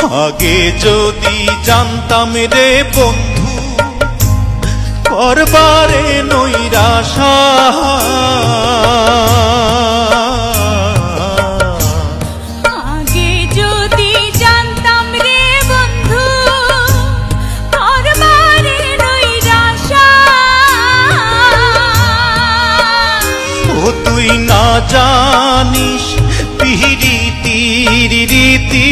আগে যদি জানতাম রে বন্ধু করবারে নৈরাশা, আগে যদি জানতাম রে বন্ধু করবারে নৈরাশা, ও তুই না জানিস পিরিতির রীতি